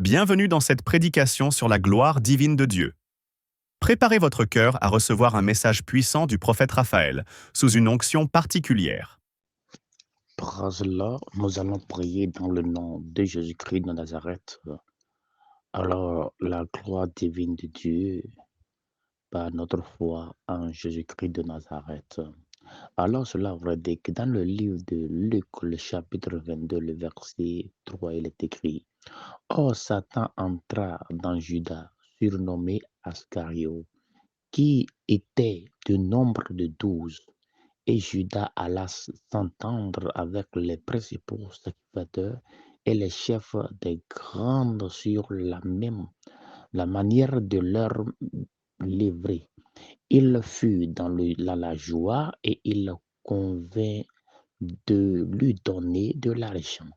Bienvenue dans cette prédication sur la gloire divine de Dieu. Préparez votre cœur à recevoir un message puissant du prophète Raphaël, sous une onction particulière. Praise Allah, nous allons prier dans le nom de Jésus-Christ de Nazareth. Alors, la gloire divine de Dieu, par notre foi en Jésus-Christ de Nazareth. Alors, cela veut dire que dans le livre de Luc, le chapitre 22, le verset 3, il est écrit: Or, Satan entra dans Judas, surnommé Ascario, qui était du nombre de 12. Et Judas alla s'entendre avec les principaux sacrificateurs et les chefs des grandes sur la manière de leur livrer. Il fut dans la joie et il convint de lui donner de l'argent.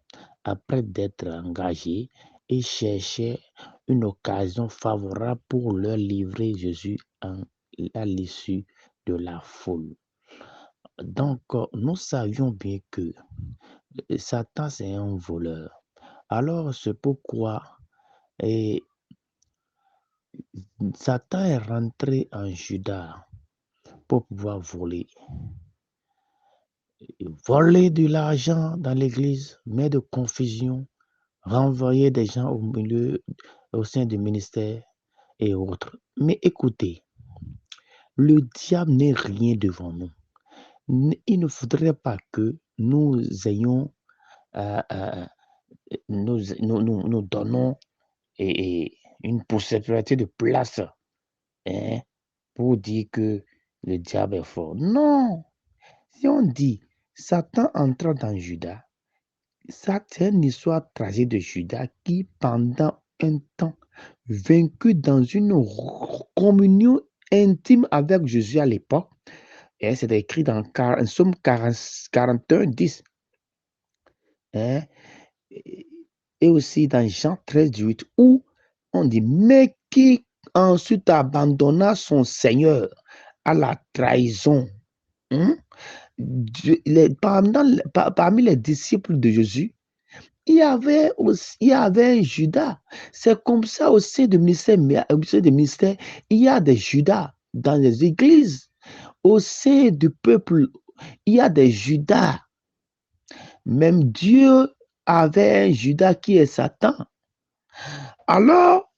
Après d'être engagé, il cherchait une occasion favorable pour leur livrer Jésus à l'issue de la foule. Donc, nous savions bien que Satan, c'est un voleur. Alors, c'est pourquoi Satan est rentré en Judas pour pouvoir voler. Voler de l'argent dans l'église, mais de confusion, renvoyer des gens au sein du ministère et autres. Mais écoutez, le diable n'est rien devant nous. Il ne faudrait pas que nous ayons nous donnons une possibilité de place pour dire que le diable est fort. Non, si on dit Satan entra dans Judas, ça c'est une histoire tragique de Judas qui, pendant un temps, vaincu dans une communion intime avec Jésus à l'époque, et c'est écrit dans Somme 41, 10. Et aussi dans Jean 13, 18, où on dit, mais qui ensuite abandonna son Seigneur à la trahison. Parmi les disciples de Jésus, il y avait un Judas. C'est comme ça au sein du ministère, il y a des Judas dans les églises. Au sein du peuple, il y a des Judas. Même Dieu avait un Judas qui est Satan. Alors,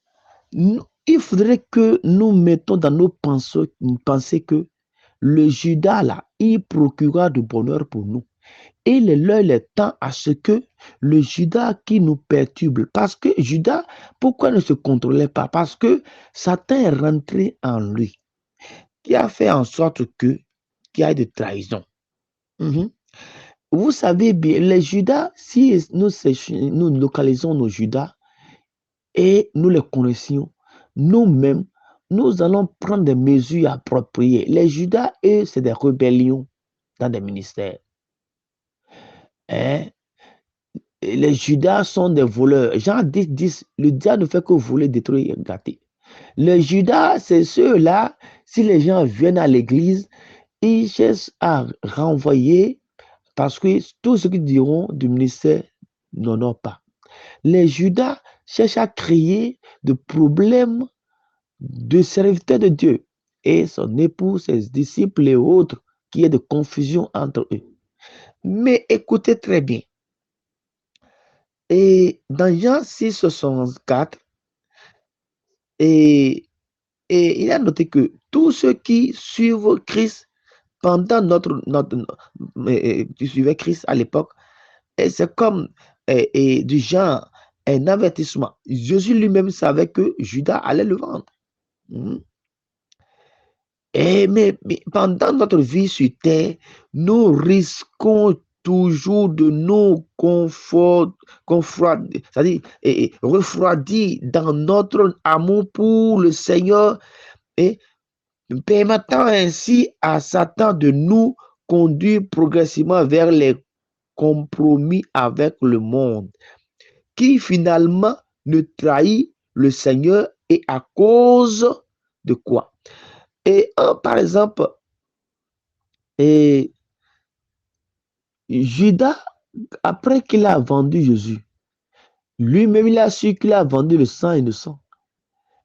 il faudrait que nous mettons dans nos pensées que le Judas là, il procurera du bonheur pour nous. Et il est temps à ce que le Judas qui nous perturbe, parce que Judas, pourquoi ne se contrôlait pas? Parce que Satan est rentré en lui, qui a fait en sorte qu'il y ait de trahison. Vous savez bien, les Judas, si nous localisons nos Judas et nous les connaissions, nous-mêmes, nous allons prendre des mesures appropriées. Les Judas, eux, c'est des rébellions dans des ministères. Les Judas sont des voleurs. Jean 10, 10, le diable ne fait que voler, détruire et gâter. Les Judas, c'est ceux-là, si les gens viennent à l'église, ils cherchent à renvoyer parce que tout ce qu'ils diront du ministère n'en pas. Les Judas cherchent à créer des problèmes de serviteurs de Dieu et son époux, ses disciples et autres, qui est de confusion entre eux. Mais écoutez très bien. Et dans Jean 6, 64, et il a noté que tous ceux qui suivent Christ pendant qui suivaient Christ à l'époque, c'est comme du genre un avertissement. Jésus lui-même savait que Judas allait le vendre. Mais pendant notre vie sur terre, nous risquons toujours de nous refroidir dans notre amour pour le Seigneur et permettant ainsi à Satan de nous conduire progressivement vers les compromis avec le monde, qui finalement ne trahit le Seigneur et à cause de quoi? Et par exemple, Judas, après qu'il a vendu Jésus, Lui-même, il a su qu'il a vendu le sang innocent.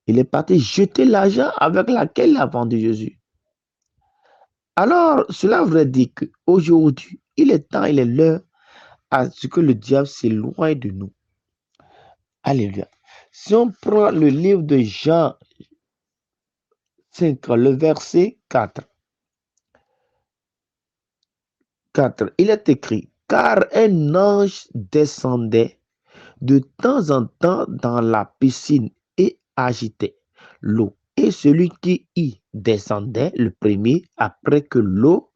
Il est parti jeter l'argent avec laquelle il a vendu Jésus. Alors, cela voudrait dire qu'aujourd'hui, il est temps, il est l'heure à ce que le diable s'éloigne de nous. Alléluia. Si on prend le livre de Jean 5, le verset 4, il est écrit, car un ange descendait de temps en temps dans la piscine et agitait l'eau. Et celui qui y descendait, le premier, après que l'eau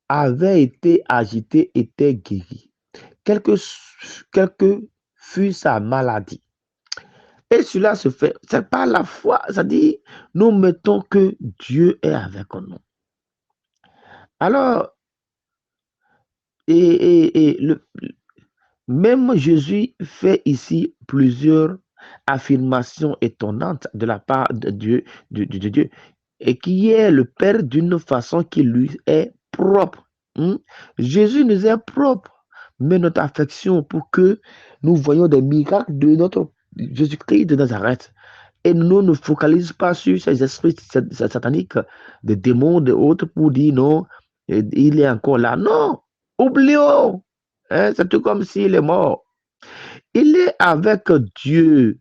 avait été agitée, était guéri. Quelle que fût sa maladie. Et cela se fait, c'est par la foi, c'est-à-dire, nous mettons que Dieu est avec nous. Alors, même Jésus fait ici plusieurs affirmations étonnantes de la part de Dieu, de Dieu, et qui est le Père d'une façon qui lui est propre. Jésus nous est propre, mais notre affection pour que nous voyons des miracles de notre Jésus-Christ de Nazareth. Et nous ne focalisons pas sur ces esprits sataniques, des démons, des autres, pour dire non, il est encore là. Non, oublions. C'est tout comme s'il est mort. Il est avec Dieu.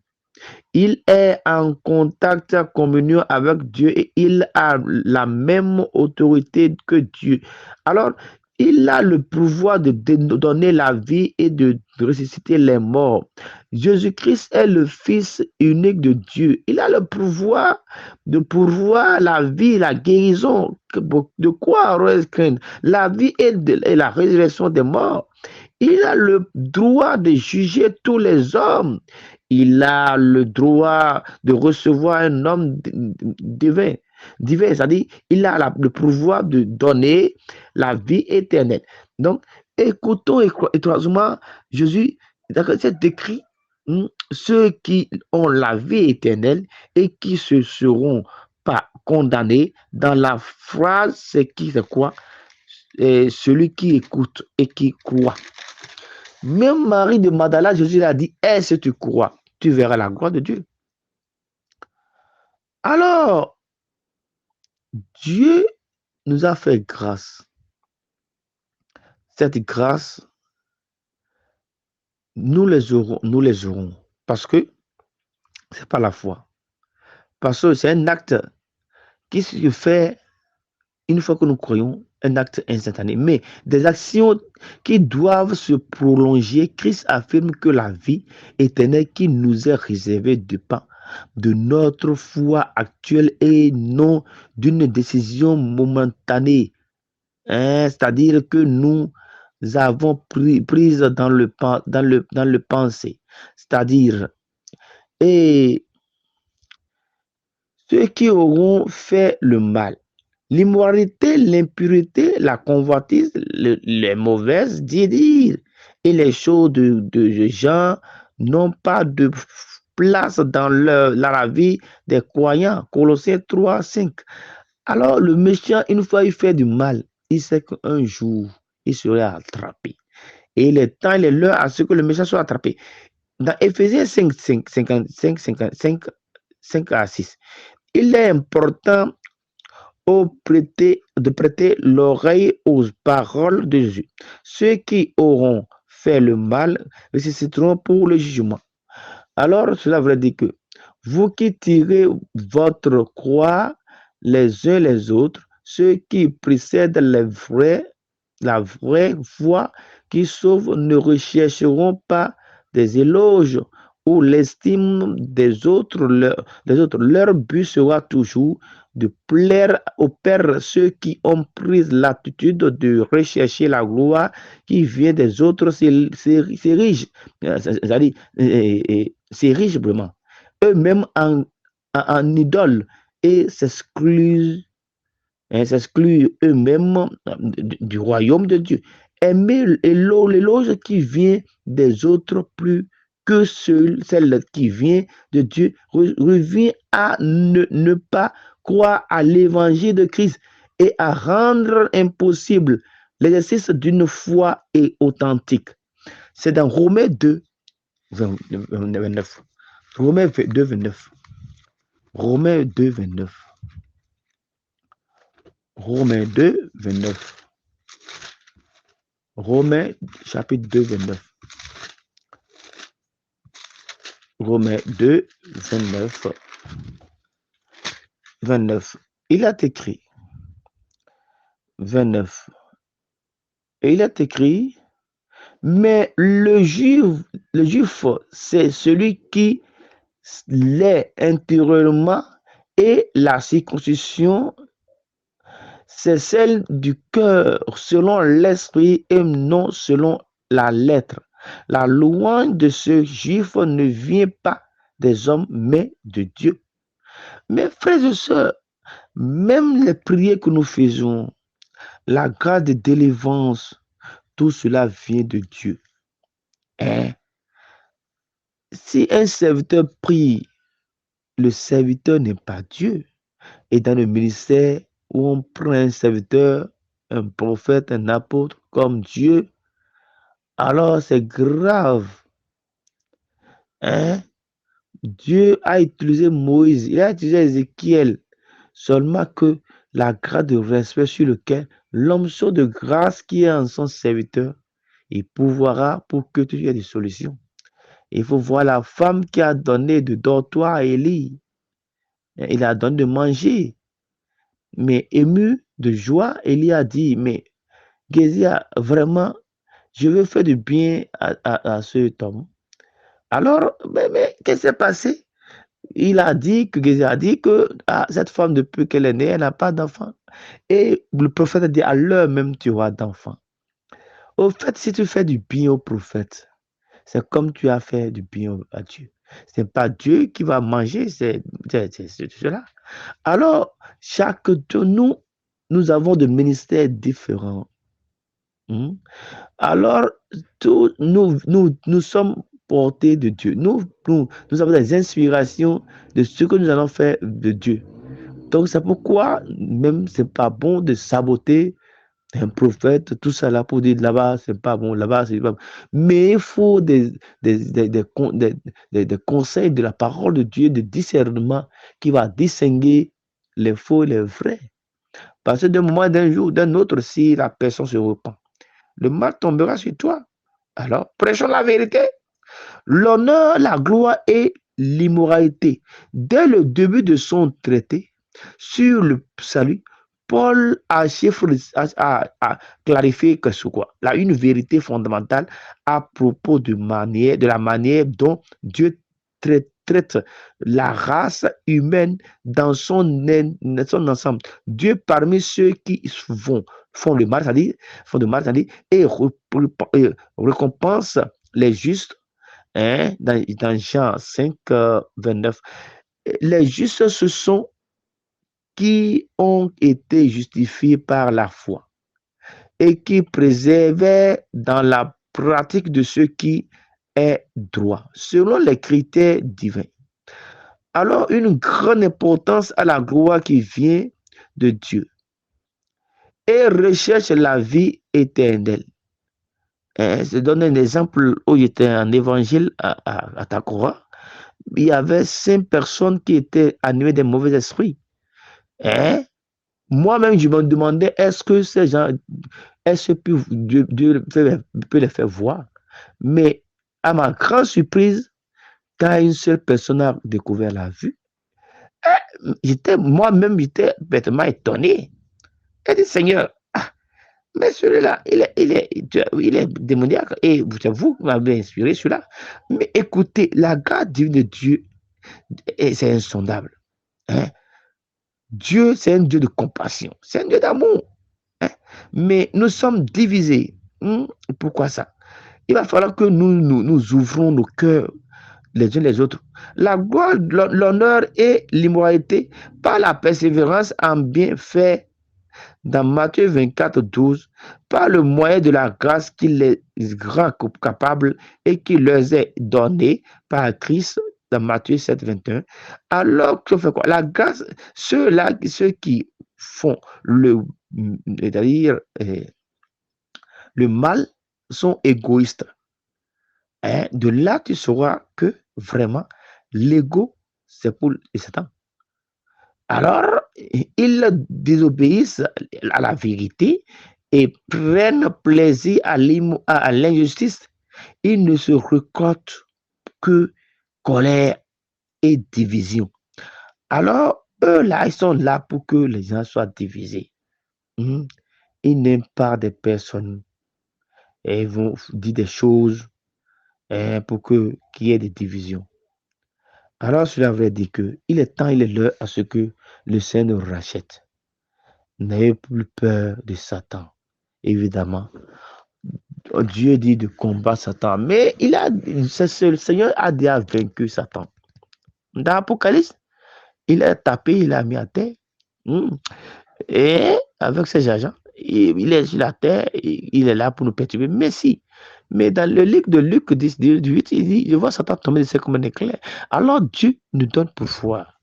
Il est en contact, en communion avec Dieu et il a la même autorité que Dieu. Alors, il a le pouvoir de donner la vie et de ressusciter les morts. Jésus-Christ est le Fils unique de Dieu. Il a le pouvoir de pourvoir la vie, la guérison. De quoi craindre? La vie et la résurrection des morts. Il a le droit de juger tous les hommes. Il a le droit de recevoir un homme divin. C'est-à-dire, il a le pouvoir de donner la vie éternelle. Donc, écoutons étroitement Jésus, c'est décrit ceux qui ont la vie éternelle et qui se seront pas condamnés. Dans la phrase, c'est quoi? Celui qui écoute et qui croit. Même Marie de Magdala, Jésus a dit, est-ce que tu crois? Tu verras la gloire de Dieu. Alors, Dieu nous a fait grâce. Cette grâce, nous les aurons. Parce que c'est pas la foi. Parce que c'est un acte qui se fait une fois que nous croyons, un acte instantané. Mais des actions qui doivent se prolonger, Christ affirme que la vie éternelle qui nous est réservée dépend de notre foi actuelle et non d'une décision momentanée. C'est-à-dire que nous avons prise dans le pensée. C'est-à-dire, et ceux qui auront fait le mal, l'immoralité, l'impurité, la convoitise, les mauvaises dires et les choses de gens n'ont pas de place dans la vie des croyants. Colossiens 3, 5. Alors, le méchant, une fois il fait du mal, il sait qu'un jour, il sera attrapé. Et il est temps, il est l'heure à ce que le méchant soit attrapé. Dans Éphésiens 5, 5 à 6, il est important de prêter l'oreille aux paroles de Jésus. Ceux qui auront fait le mal ressusciteront pour le jugement. Alors, cela veut dire que vous qui tirez votre croix les uns les autres, ceux qui précèdent la vraie foi qui sauve ne rechercheront pas des éloges ou l'estime des autres. Leur but sera toujours de plaire au Père. Ceux qui ont pris l'attitude de rechercher la gloire qui vient des autres s'érigent, c'est-à-dire s'érigent vraiment eux-mêmes en idoles et s'excluent eux-mêmes du royaume de Dieu. Aimer l'éloge qui vient des autres plus que celle qui vient de Dieu revient à ne pas croire à l'évangile de Christ et à rendre impossible l'exercice d'une foi authentique. C'est dans Romains 2, 29. Romains 2, 29. Romains 2, 29. Romains 2, 29. Romains chapitre 2, 29. Romains 2, 29. 29. Il a écrit 29. Et il est écrit, mais le juif, c'est celui qui l'est intérieurement, et la circoncision, c'est celle du cœur, selon l'esprit et non selon la lettre. La louange de ce juif ne vient pas des hommes, mais de Dieu. Mes frères et sœurs, même les prières que nous faisons, la grâce de délivrance, tout cela vient de Dieu. Hein? Si un serviteur prie, le serviteur n'est pas Dieu. Et dans le ministère où on prend un serviteur, un prophète, un apôtre comme Dieu, alors c'est grave. Hein? Dieu a utilisé Moïse, il a utilisé Ézéchiel, seulement que la grâce de respect sur lequel l'onction de grâce qui est en son serviteur, il pouvoira pour que tu aies des solutions. Il faut voir la femme qui a donné de dortoir à Élie. Il a donné de manger. Mais ému de joie, Élie a dit, mais Gézi, vraiment, je veux faire du bien à cet homme. Alors, mais qu'est-ce qui s'est passé? Il a dit que Gézi a dit que cette femme, depuis qu'elle est née, elle n'a pas d'enfant. Et le prophète a dit, à l'heure même, tu auras d'enfant. Au fait, si tu fais du bien au prophète, c'est comme tu as fait du bien à Dieu. Ce n'est pas Dieu qui va manger, c'est cela. Alors, chaque de nous avons des ministères différents. Alors, nous sommes portés de Dieu. Nous avons des inspirations de ce que nous allons faire de Dieu. Donc, c'est pourquoi même c'est pas bon de saboter un prophète, tout ça là pour dire là-bas, c'est pas bon, là-bas, c'est pas bon. Mais il faut des conseils de la parole de Dieu, de discernement qui va distinguer les faux et les vrais. Parce que d'un moment, d'un jour, d'un autre, si la personne se repent, le mal tombera sur toi. Alors, prêchons la vérité. L'honneur, la gloire et l'immoralité. Dès le début de son traité sur le salut, Paul a clarifié que c'est quoi? Là, une vérité fondamentale à propos de la manière dont Dieu traite la race humaine dans son ensemble. Dieu, parmi ceux qui font le mal, c'est-à-dire, et récompense les justes. Hein, dans Jean 5, 29, les justes, ce sont qui ont été justifiés par la foi et qui préservaient dans la pratique de ce qui est droit, selon les critères divins. Alors, une grande importance à la gloire qui vient de Dieu et recherche la vie éternelle. Je donne un exemple où j'étais en évangile à Takora. Il y avait 5 personnes qui étaient animées de mauvais esprits. Hein? Moi-même, je me demandais, est-ce que ces gens, est-ce que Dieu peut les faire voir? Mais à ma grande surprise, quand une seule personne a découvert la vue, moi-même, j'étais bêtement étonné. J'ai dit, Seigneur, mais celui-là, il est démoniaque. Et vous m'avez inspiré celui-là. Mais écoutez, la grâce divine de Dieu, c'est insondable. Hein? Dieu, c'est un Dieu de compassion, c'est un Dieu d'amour. Hein? Mais nous sommes divisés. Pourquoi ça? Il va falloir que nous ouvrons nos cœurs les uns les autres. La gloire, l'honneur et l'immoralité par la persévérance en bien fait dans Matthieu 24, 12, par le moyen de la grâce qui les rend capables et qui leur est donnée par Christ dans Matthieu 7, 21. Alors que fait quoi? La grâce, ceux qui font c'est-à-dire le mal sont égoïstes. hein, de là, tu sauras que vraiment, l'ego, c'est pour Satan. Alors, ils désobéissent à la vérité et prennent plaisir à l'injustice. Ils ne se récoltent que colère et division. Alors, eux, là, ils sont là pour que les gens soient divisés. Mhm. Ils n'aiment pas des personnes et ils vont dire des choses pour qu'il y ait des divisions. Alors, cela veut dire qu'il est temps, il est l'heure à ce que le Seigneur nous rachète. N'ayez plus peur de Satan. Évidemment, Dieu dit de combattre Satan, mais le Seigneur a déjà vaincu Satan. Dans l'Apocalypse, il a tapé, il a mis à terre. Hmm. Et avec ses agents, il est sur la terre, il est là pour nous perturber. Mais si, mais dans le livre de Luc 10, 18, il dit, je vois Satan tomber de ciel comme un éclair. Alors Dieu nous donne pouvoir.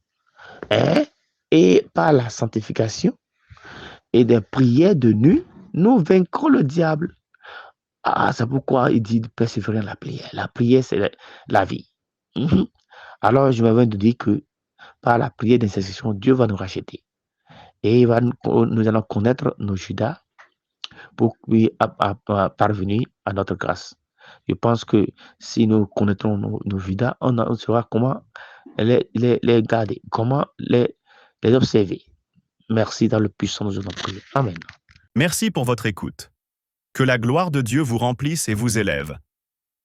Hein? Et par la sanctification et des prières de nuit, nous vaincrons le diable. Ah, c'est pourquoi il dit de persévérer dans la prière. La prière, c'est la vie. Mhm. Alors, je m'avais de dire que par la prière d'intercession, Dieu va nous racheter. Et nous allons connaître nos Judas pour lui parvenir à notre grâce. Je pense que si nous connaîtrons nos Judas, on saura comment les garder, comment les observer. Merci dans le puissant de notre prière. Amen. Merci pour votre écoute. Que la gloire de Dieu vous remplisse et vous élève.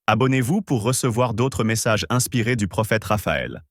Abonnez-vous pour recevoir d'autres messages inspirés du prophète Raphaël.